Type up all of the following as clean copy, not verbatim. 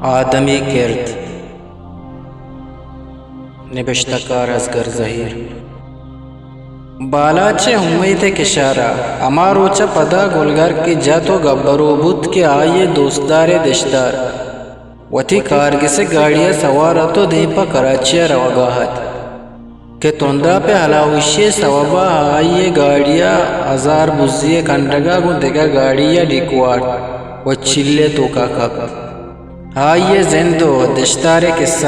آدمی کرد نبشتکار ازگر ظہیر بالاچے امید کشارہ اماروچا پدا گلگر کی جاتو گبرو بود کے آئیے دوستدار دشدار وتی کارگس گاڑیاں سوارتو دیپا کراچی روگاہت کہ تندہ پہ ہلاوشی سوابا آئیے گاڑیاں ہزار بزیے کنڈگا گو دگا گاڑیاں ڈیکوار و چلے تو کا کپ آئیے زندو دشتار قصہ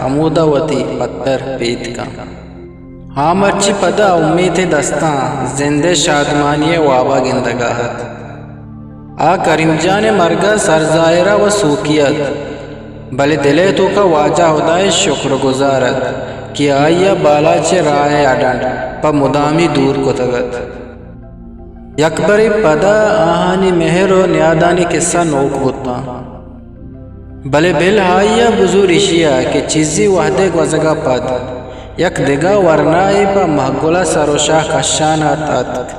عمودہ وتی پتر پیت کا ہاں مرچی پدا امید دستان زندے شادمانی وابا گندگاہت آ کریم جان مرگا سرزائرہ و سوکیت بلے دلے تو کا واجہ خدای شکر گزارت کہ آئیہ بالا چے رائے اڈنڈ پا مدامی دور کو تگت یکبری پدا آہانی مہر و نیادانی قصہ نوک بوتا بلے بل آئیہ بزور اشیاء کہ چیزی وحدے گوزگا پد یک دگا ورنائی پا محگولا سروشاہ کشان آتات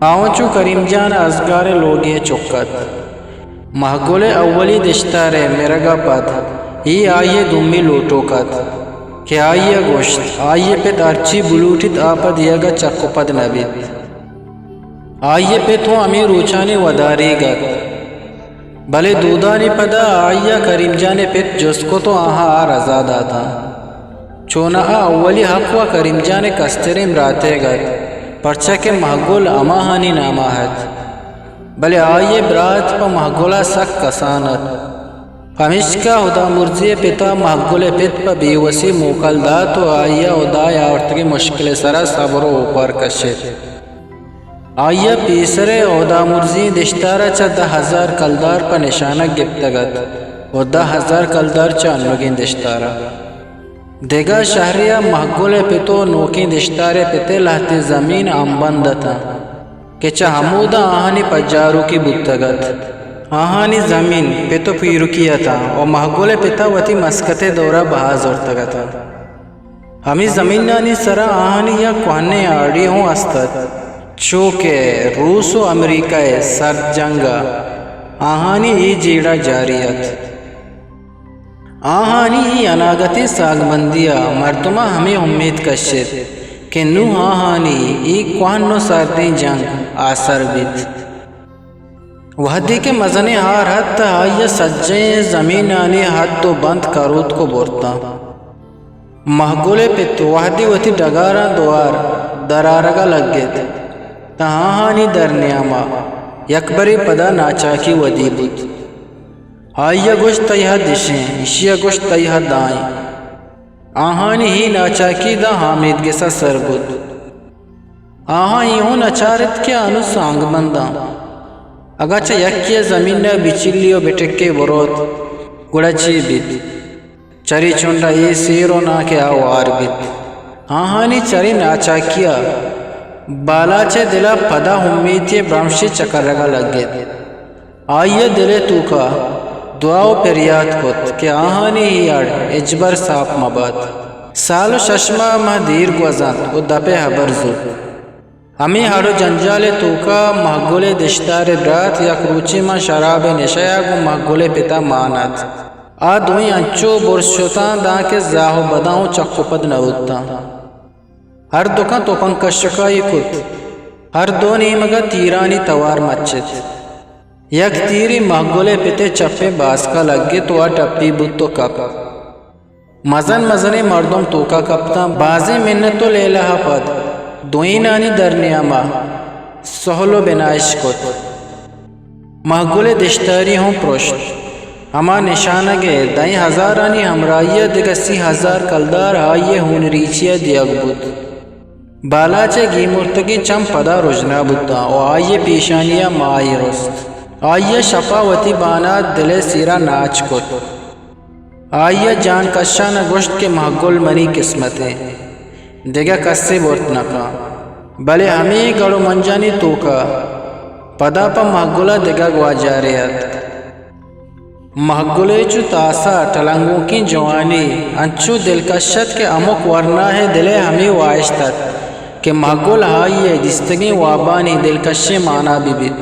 آونچو کریم جان ازگار لوگے چکت محگولے اولی دشتارے مرگا پد ہی آئیے دمی لوٹو کت کہ آئیے گوشت آئیے پہ دارچی بلوٹت آپد یگا چکو پد نبید آئیے پہ تو امیر روچانے وداری گت بلے دودانی پدا آئیہ کریم جانے پت جس کو تو آہا رضا داتا چونا اولی حق و کریم جانے کستریم راتے گت پرچہ کے محگول اماہانی ناماہت بلے آئیے برات پا محگولا سک کسانت ہمیش کا خدا مرضی پتا محگول پت پا بیوسی موکل دا تو آئیہ خدا یاورتگی مشکل سرا صبر و اوپر کشت آئیہ پیسرے خدا مرضی دشتارہ چا 10,000 کلدار پا نشانہ گپتگت و 10,000 کلدار چا انلوگین دشتارہ دیگا شہریہ محگول پتو نوکی دشتارے پتے لہتی زمین آمبندتا کہ چا حمودہ آہانی پجارو کی بودتگت آہانی زمین پتو پیرو کیا تھا و محگول پتا وتی مسکت دورہ بہاز ارتگتا ہمی زمینانی سرا آہانی یا کوہنے آڑی ہوں استد چوکے روس و امریکہ سر جنگا آہانی ای جیڑا جاریت آہانی ای اناگتی ساگبندیا مردمہ ہمیں امید کشت کہ نو آہانی ای کوہنو سردی جنگ آسر بیت وحدی کے مزنے ہار حد تا آئیہ سجیں زمینانی حد تو بند کروت کو بورتا محگولے پت وحدی وتی ڈگارا دوار درارگا لگ گئے تہاہانی در نیاما یکبری پدا ناچاکی ودی بود آئیہ گوشت تیہا دشیں اشیہ گوشت تیہا دائیں آہانی ہی ناچاکی دا حامد گسا سر بود آہاں یوں نچارت کیا انو سانگ بنداں اگرچہ یکیہ زمین بچلیو بٹکے بروت گڑا چی بیت چری چونڈا یہ سیرو نا کے آوار بیت آہانی چری ناچاکیا بالاچے دلا پدا امیدی برامشی چکر رگا لگ گئے آئیے دلے تو کا دعاو پریاد کت کہ آہانی ہی اڑ اجبر ساپ مباد سالو ششمہ مہدیر گوزن و دپے حبر زو ہمیں ہڑو جنجال تو کا محگول دشتار برات یا کروچی ما شراب نشیا گو محگول پتا مانت آدوئی انچو برشتان دا کے زاہو بداؤں چکو پد نوتا ہر دکان تو پنکشکائی کت ہر دو نیمگا تیرانی توار مچت یک تیری محگولے پتے چپے باسکا لگے تو ٹپی بود تو کپ مزن مزنے مردم تو کا کپتا بازی منتو لے لہا پد دوئینانی در نیاما سہلو بنائش کت محگولے دشتاری ہوں پروشت ہما نشانگے 10,000 ہمرائیہ دیگا 30,000 کلدار آئیے ہون ریچیہ دیگ بود بالاچے گی مرتگی چم پدا رجنا بودتا و آئیے پیشانیہ مائی رست آئیے شفاوتی بانات دلے سیرا ناچ کت آئیے جان کشان گوشت کے محگول منی قسمتیں دیگا کسی بورت نکا بلے ہمیں گڑو منجانی تو کا پدا پا محگولا دیگا گوا جاریت محگولے چو تاسا ٹلنگوں کی جوانی انچو دلکشت کے امک ورنہ ہے دلے ہمیں وائشتت کہ محگول آئیے جستگی وابانی دلکشی مانا بھی بیت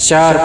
4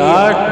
8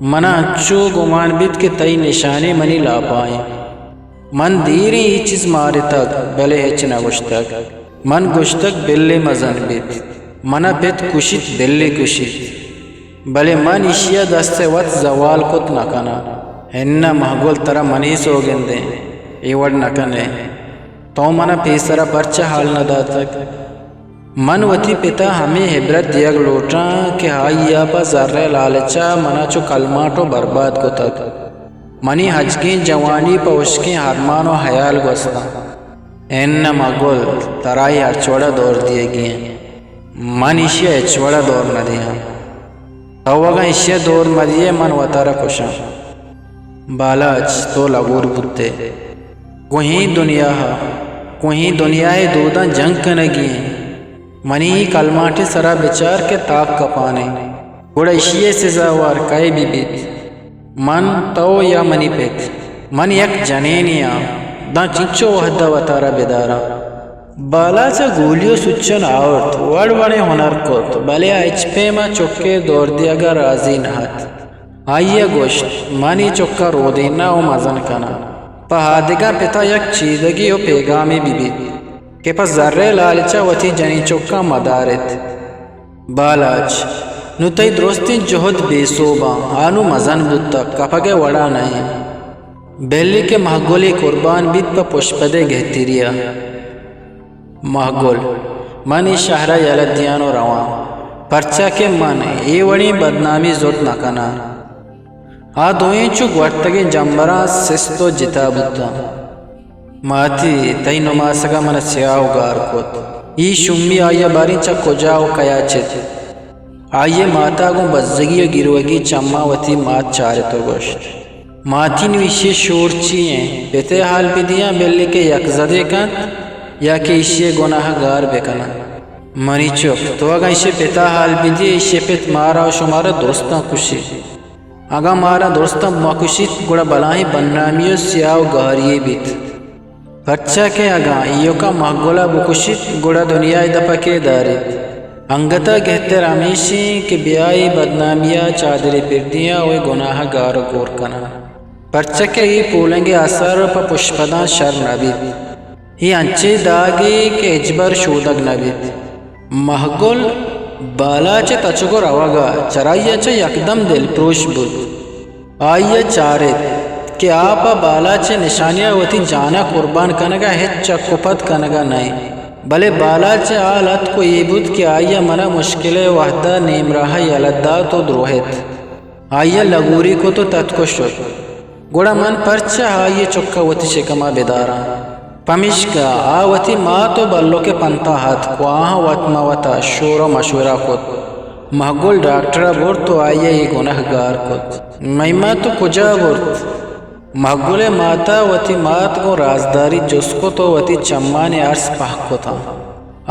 منا انچو گمان بیت کہ تئی نشانے منی لا پائیں من دیری ای چیز مارے تک بلے ہچ نہ گشتک من گشتک بلے مزن بیت منا بیت کشیت بلے کشیت بلے من اشیا دست وقت زوال کت نکنا ہنہ محگول ترہ منی سو گندیں ایوڑ نکنے تو منا پیسرہ پرچہ حال نہ داتک من وتی پتا ہمیں حبرت دیگ لوٹاں کہ ہائی پا ذرہ لالچا منا چو کلماتو برباد کو تک منی حجگین جوانی پا اشکین حرمان و حیال گوستا این مگل ترائی ہرچوڑا دور دیے گئے من اشیا اچوڑا دور نہ دیا تو وگا اشیا دور مدیے من وطارہ کشا بالاچ تو لگور بودتے کوہیں دنیا کوہیں دنیای دودا جنگ کنگی منی کلماٹی سرا بچار کے تاک کپانے گوڑا اشیے سزاوار کئی بھی بیت من تو یا منی پیت من یک جنینیا دا چنچو وحدہ وطارہ بدارا بالا چا گولیو سچن آورت وڑ وڑے ہنر کت بلے ایچ پے ما چکے دور دیا گا رازی نہت آئیے گوشت منی چکا رو دینا و مزن کنا پہادگا پتا یک چیدگی و پیغامی بھی بیت کہ پس ذرے لالچا وتی جنی چکا مدارت بالاچ نو تی درستی جہد بے صوبہ آنو مزن بودتا کپگے وڑا نہیں بیلی کے محگولی قربان بیت پا پشپدے گہتیریا محگول منی شہرہ یلدیانو روان پرچا کے من ای وڑی بدنامی زود نکنا دوئیں چو گوٹتگی جمبران سستو جتا بودتا ماتی تئی نماسگا من سیاو گار کت ای شمی آیا باری چا کجاو کیا چت آئیے ماتا گو بزگی و گروگی چما وتی مات چارے تو گوشت ماتی نویشی شورچی ہیں پیتے حال پی دیا بلی کے یک زدے کن یا کہ ایشی گناہ گار بکنا منی چپ تو اگا ایشی پیتا حال پی دیا ایشی پیت مارا و شمارا درستان کشی اگا مارا درستان مکشیت گوڑا بلاہی بنامیو سیاو گاریے بیت پرچا کے اگا ایو کا محگولا بکشیت گوڑا دنیا دپکے داریت انگتا کہتے رامیشی کہ بیائی بدنامیا چادری پردیا ہوئے گناہ گار گور کنا پرچا کے ہی پولنگے اثر پا پشپدان شر نبیت ہی انچے داگی کہ اجبر شودگ نبیت محگول بالا چے تچگو روگا چرائیا چے یکدم دل پروش بود آئیے چارت کہ آپا بالا چے نشانیاں ہوتی جانا قربان کنگا ہچ چکپت کنگا نہیں بلے بالا چے آلت کو یہ بود کہ آئیے منا مشکل وحدہ نیم راہ یلدہ تو دروہت آئیے لگوری کو تو تتکو شد گوڑا من پرچہ آئیے چکا وتی شکما بدارا پمشکا آوتی ماں تو بلو کے پنتا ہاتھ کو آہاں وطما وطا شور و مشورہ کت محگول ڈاکٹرہ بورت تو آئیے یہ گناہ گار کت میمہ تو کجا بورت محگول ماتا وتی مات کو رازداری جس کو تو وتی چمان عرص پاک کو تھا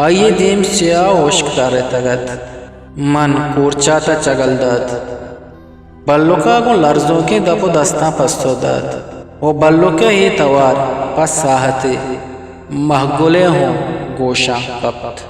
آئیے دیم سیاہ ہوشک دارے تگت من کورچاتا چگل داد بلوکا کو لرزوں کی دپو دستاں پستو داد وہ بلوکا ہی توار پس ساہتے محگولے ہوں گوشاں پپت